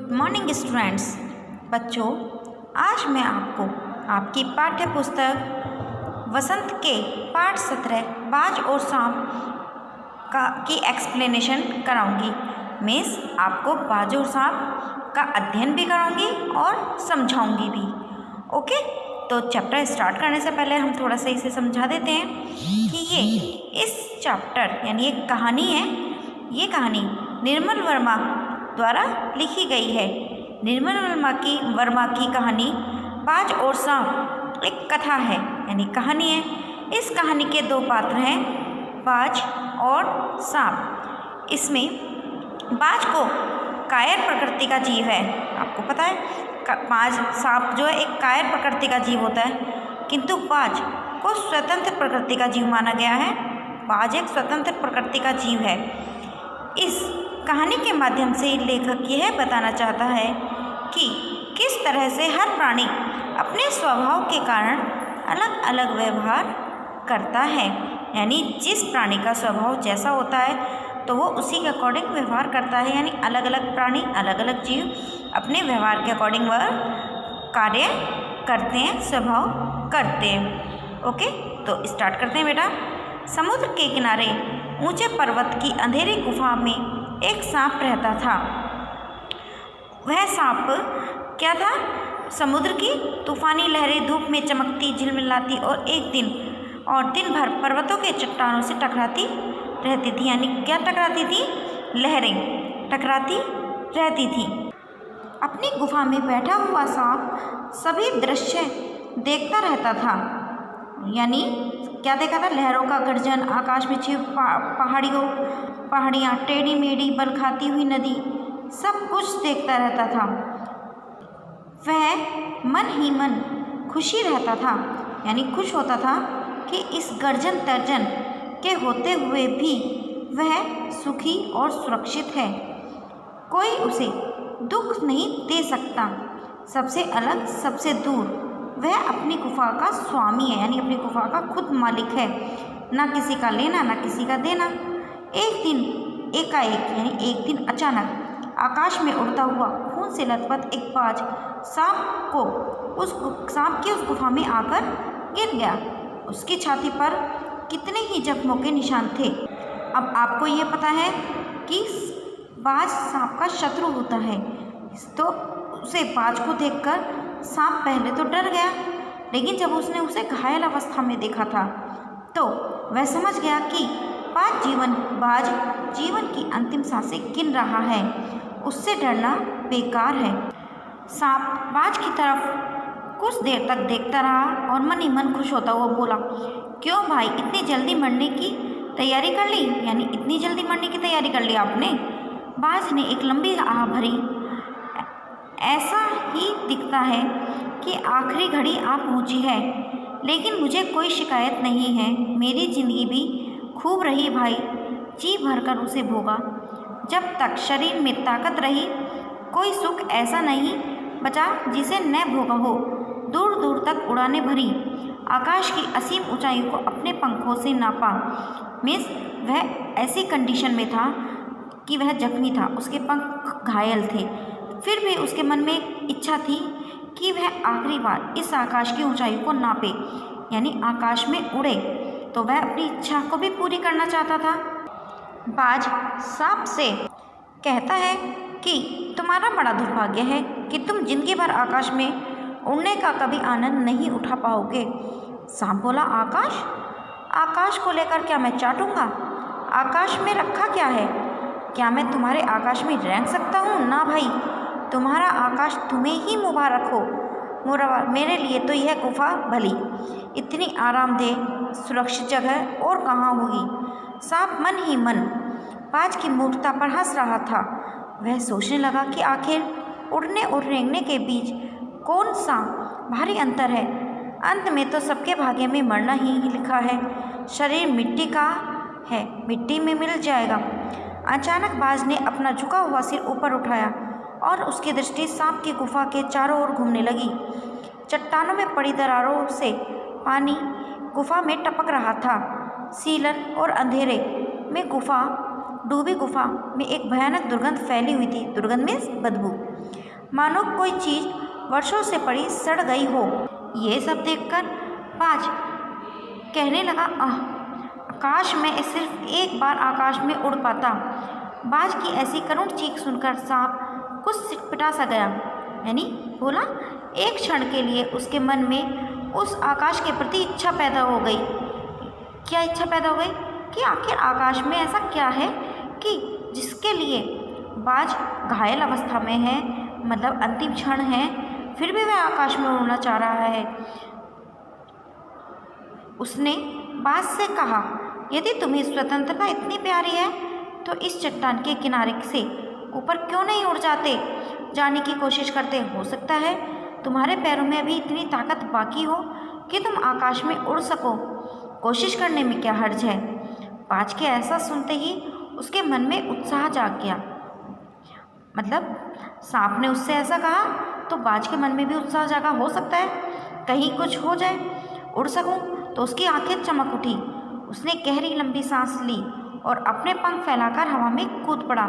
Good morning students. बच्चों, आज मैं आपको आपकी पाठ्य पुस्तक वसंत के पाठ 17 बाज और सांप की एक्सप्लेनेशन कराऊंगी। मिस आपको बाज और सांप का अध्ययन भी कराऊंगी और समझाऊंगी भी। ओके, तो चैप्टर स्टार्ट करने से पहले हम थोड़ा सा इसे समझा देते हैं कि ये इस चैप्टर यानी एक कहानी है। ये कहानी निर्मल वर्मा द्वारा लिखी गई है। निर्मल वर्मा की कहानी बाज और सांप एक कथा है यानी कहानी है। इस कहानी के दो पात्र हैं, बाज और सांप। इसमें बाज को कायर प्रकृति का जीव है। आपको पता है बाज सांप जो है एक कायर प्रकृति का जीव होता है, किंतु बाज को स्वतंत्र प्रकृति का जीव माना गया है। बाज एक स्वतंत्र प्रकृति का जीव है। इस कहानी के माध्यम से लेखक यह बताना चाहता है कि किस तरह से हर प्राणी अपने स्वभाव के कारण अलग अलग व्यवहार करता है। यानी जिस प्राणी का स्वभाव जैसा होता है तो वो उसी के अकॉर्डिंग व्यवहार करता है। यानी अलग अलग प्राणी, अलग अलग जीव अपने व्यवहार के अकॉर्डिंग वह कार्य करते हैं, स्वभाव करते हैं। ओके, तो स्टार्ट करते हैं बेटा। समुद्र के किनारे ऊंचे पर्वत की अंधेरी गुफा में एक सांप रहता था। वह सांप क्या था? समुद्र की तूफानी लहरें धूप में चमकती, झिलमिलाती और दिन भर पर्वतों के चट्टानों से टकराती रहती थी। यानी क्या टकराती थी? लहरें टकराती रहती थी। अपनी गुफा में बैठा हुआ सांप सभी दृश्य देखता रहता था। यानी क्या देखा था? लहरों का गर्जन, आकाश में छिप पहाड़ियाँ, टेढ़ी मेढ़ी बल खाती हुई नदी, सब कुछ देखता रहता था। वह मन ही मन खुशी रहता था, यानी खुश होता था कि इस गर्जन तर्जन के होते हुए भी वह सुखी और सुरक्षित है। कोई उसे दुख नहीं दे सकता। सबसे अलग, सबसे दूर वह अपनी गुफा का स्वामी है, यानी अपनी गुफा का खुद मालिक है। ना किसी का लेना, ना किसी का देना। एक दिन एकाएक यानी एक दिन अचानक आकाश में उड़ता हुआ खून से लथपथ एक बाज सांप की उस गुफा में आकर गिर गया। उसकी छाती पर कितने ही जख्मों के निशान थे। अब आपको ये पता है कि बाज सांप का शत्रु होता है, तो उसे बाज को देखकर सांप पहले तो डर गया, लेकिन जब उसने उसे घायल अवस्था में देखा था तो वह समझ गया कि बाज जीवन की अंतिम सांसें गिन रहा है। उससे डरना बेकार है। सांप बाज की तरफ कुछ देर तक देखता रहा और मन ही मन खुश होता हुआ बोला, क्यों भाई, इतनी जल्दी मरने की तैयारी कर ली? यानी इतनी जल्दी मरने की तैयारी कर ली आपने? बाज ने एक लंबी आह भरी, ऐसा ही दिखता है कि आखिरी घड़ी आ पहुंची है, लेकिन मुझे कोई शिकायत नहीं है। मेरी ज़िंदगी भी खूब रही भाई, जी भरकर उसे भोगा। जब तक शरीर में ताकत रही, कोई सुख ऐसा नहीं बचा जिसे न भोगा हो। दूर दूर तक उड़ाने भरी, आकाश की असीम ऊंचाइयों को अपने पंखों से नापा। मिस वह ऐसी कंडीशन में था कि वह जख्मी था, उसके पंख घायल थे। फिर भी उसके मन में एक इच्छा थी कि वह आखिरी बार इस आकाश की ऊंचाई को नापे, यानी आकाश में उड़े। तो वह अपनी इच्छा को भी पूरी करना चाहता था। बाज सांप से कहता है कि तुम्हारा बड़ा दुर्भाग्य है कि तुम जिंदगी भर आकाश में उड़ने का कभी आनंद नहीं उठा पाओगे। सांप बोला, आकाश को लेकर क्या मैं चाटूंगा? आकाश में रखा क्या है? क्या मैं तुम्हारे आकाश में रेंग सकता हूँ? ना भाई, तुम्हारा आकाश तुम्हें ही मुबारक हो। मेरे लिए तो यह गुफा भली, इतनी आरामदेह सुरक्षित जगह और कहाँ होगी। सांप मन ही मन बाज की मूर्खता पर हंस रहा था। वह सोचने लगा कि आखिर उड़ने और रेंगने के बीच कौन सा भारी अंतर है। अंत में तो सबके भाग्य में मरना ही लिखा है। शरीर मिट्टी का है, मिट्टी में मिल जाएगा। अचानक बाज ने अपना झुका हुआ सिर ऊपर उठाया और उसकी दृष्टि सांप की गुफा के चारों ओर घूमने लगी। चट्टानों में पड़ी दरारों से पानी गुफा में टपक रहा था। सीलन और अंधेरे में डूबी गुफा में एक भयानक दुर्गंध फैली हुई थी। दुर्गंध मीन्स बदबू। मानो कोई चीज़ वर्षों से पड़ी सड़ गई हो। ये सब देखकर बाज कहने लगा, आकाश में सिर्फ एक बार आकाश में उड़ पाता। बाज की ऐसी करुण चीख सुनकर सांप कुछ सिटपिटा सा गया, यानी बोला। एक क्षण के लिए उसके मन में उस आकाश के प्रति इच्छा पैदा हो गई। क्या इच्छा पैदा हो गई? कि आखिर आकाश में ऐसा क्या है कि जिसके लिए बाज घायल अवस्था में है, मतलब अंतिम क्षण है, फिर भी वह आकाश में उड़ना चाह रहा है। उसने बाज से कहा, यदि तुम्हें स्वतंत्रता इतनी प्यारी है तो इस चट्टान के किनारे से ऊपर क्यों नहीं उड़ जाते, जाने की कोशिश करते। हो सकता है तुम्हारे पैरों में अभी इतनी ताकत बाकी हो कि तुम आकाश में उड़ सको। कोशिश करने में क्या हर्ज है। बाज के ऐसा सुनते ही उसके मन में उत्साह जाग गया। मतलब सांप ने उससे ऐसा कहा तो बाज के मन में भी उत्साह जागा। हो सकता है कहीं कुछ हो जाए, उड़ सकूं। तो उसकी आंखें चमक उठी। उसने गहरी लंबी सांस ली और अपने पंख फैलाकर हवा में कूद पड़ा।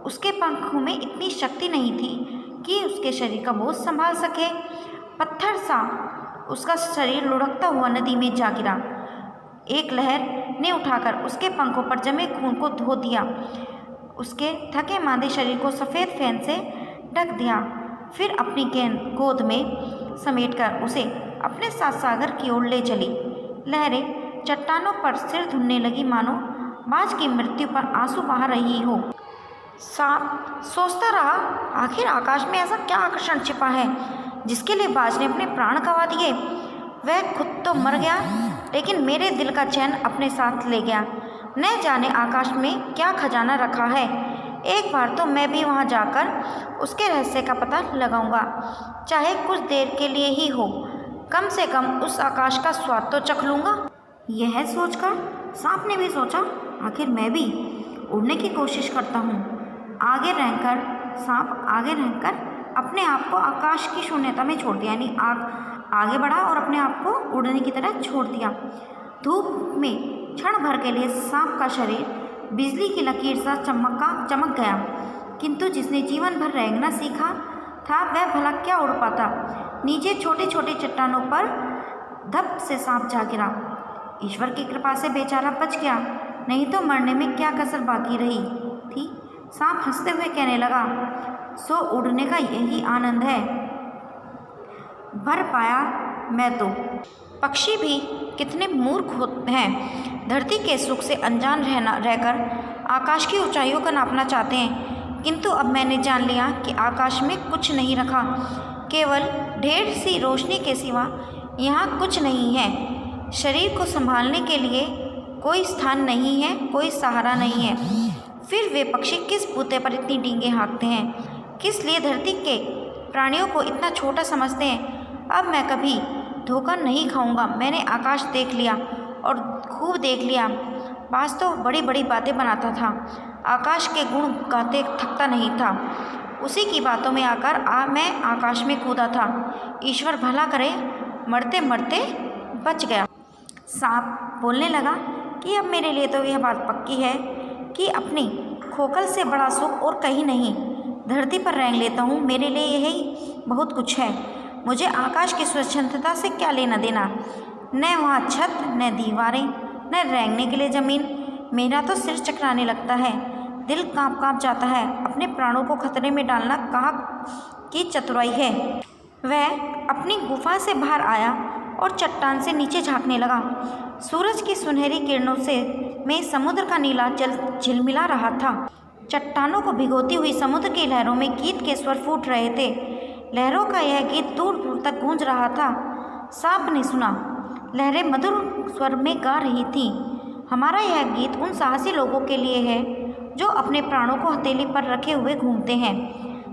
उसके पंखों में इतनी शक्ति नहीं थी कि उसके शरीर का बोझ संभाल सके। पत्थर सा उसका शरीर लुढ़कता हुआ नदी में जा गिरा। एक लहर ने उठाकर उसके पंखों पर जमे खून को धो दिया। उसके थके मांदे शरीर को सफ़ेद फैन से ढक दिया। फिर अपनी गोद में समेटकर उसे अपने साथ सागर की ओर ले चली। लहरें चट्टानों पर सिर धुनने लगी, मानो बाज की मृत्यु पर आंसू बहा रही हो। सांप सोचता रहा, आखिर आकाश में ऐसा क्या आकर्षण छिपा है जिसके लिए बाज ने अपने प्राण गंवा दिए। वह खुद तो मर गया, लेकिन मेरे दिल का चैन अपने साथ ले गया। न जाने आकाश में क्या खजाना रखा है। एक बार तो मैं भी वहां जाकर उसके रहस्य का पता लगाऊंगा, चाहे कुछ देर के लिए ही हो। कम से कम उस आकाश का स्वाद तो चख लूँगा। यह सोचकर सांप ने भी सोचा, आखिर मैं भी उड़ने की कोशिश करता हूँ। सांप आगे रहकर अपने आप को आकाश की शून्यता में छोड़ दिया, यानी आगे बढ़ा और अपने आप को उड़ने की तरह छोड़ दिया। धूप में क्षण भर के लिए सांप का शरीर बिजली की लकीर सा चमक गया, किंतु जिसने जीवन भर रेंगना सीखा था वह भला क्या उड़ पाता। नीचे छोटे छोटे चट्टानों पर धप से सांप जा गिरा। ईश्वर की कृपा से बेचारा बच गया, नहीं तो मरने में क्या कसर बाकी रही थी। सांप हंसते हुए कहने लगा, सो उड़ने का यही आनंद है। भर पाया मैं तो। पक्षी भी कितने मूर्ख होते हैं, धरती के सुख से अनजान रहकर आकाश की ऊंचाइयों का नापना चाहते हैं। किंतु अब मैंने जान लिया कि आकाश में कुछ नहीं रखा, केवल ढेर सी रोशनी के सिवा यहाँ कुछ नहीं है। शरीर को संभालने के लिए कोई स्थान नहीं है, कोई सहारा नहीं है। फिर वे पक्षी किस बूते पर इतनी डींगे हाँकते हैं, किस लिए धरती के प्राणियों को इतना छोटा समझते हैं। अब मैं कभी धोखा नहीं खाऊंगा। मैंने आकाश देख लिया और खूब देख लिया। बाज तो बड़ी बड़ी बातें बनाता था, आकाश के गुण गाते थकता नहीं था। उसी की बातों में आकर मैं आकाश में कूदा था। ईश्वर भला करे, मरते मरते बच गया। सांप बोलने लगा कि अब मेरे लिए तो यह बात पक्की है कि अपनी खोखल से बड़ा सुख और कहीं नहीं। धरती पर रेंग लेता हूँ, मेरे लिए यही बहुत कुछ है। मुझे आकाश की स्वच्छंदता से क्या लेना देना, न वहाँ छत, न दीवारें, न रेंगने के लिए ज़मीन। मेरा तो सिर चकराने लगता है, दिल काँप जाता है। अपने प्राणों को खतरे में डालना कहाँ की चतुराई है। वह अपनी गुफा से बाहर आया और चट्टान से नीचे झांकने लगा। सूरज की सुनहरी किरणों में समुद्र का नीला जल झिलमिला रहा था। चट्टानों को भिगोती हुई समुद्र की लहरों में गीत के स्वर फूट रहे थे। लहरों का यह गीत दूर दूर तक गूंज रहा था। सांप ने सुना, लहरें मधुर स्वर में गा रही थीं, हमारा यह गीत उन साहसी लोगों के लिए है जो अपने प्राणों को हथेली पर रखे हुए घूमते हैं।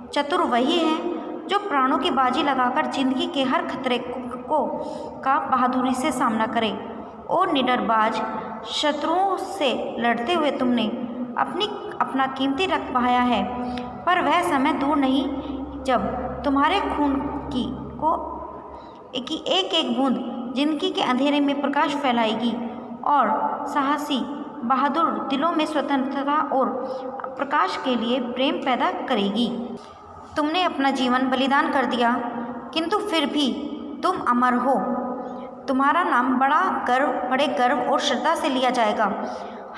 चतुर वही है जो प्राणों की बाजी लगाकर जिंदगी के हर खतरे का बहादुरी से सामना करे। और निडर बाज, शत्रुओं से लड़ते हुए तुमने अपना कीमती रक्त बहाया है, पर वह समय दूर नहीं जब तुम्हारे खून की एक एक बूंद जिंदगी के अंधेरे में प्रकाश फैलाएगी और साहसी बहादुर दिलों में स्वतंत्रता और प्रकाश के लिए प्रेम पैदा करेगी। तुमने अपना जीवन बलिदान कर दिया, किंतु फिर भी तुम अमर हो। तुम्हारा नाम बड़े गर्व और श्रद्धा से लिया जाएगा।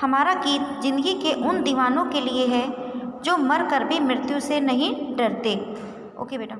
हमारा गीत जिंदगी के उन दीवानों के लिए है जो मर कर भी मृत्यु से नहीं डरते। ओके बेटा।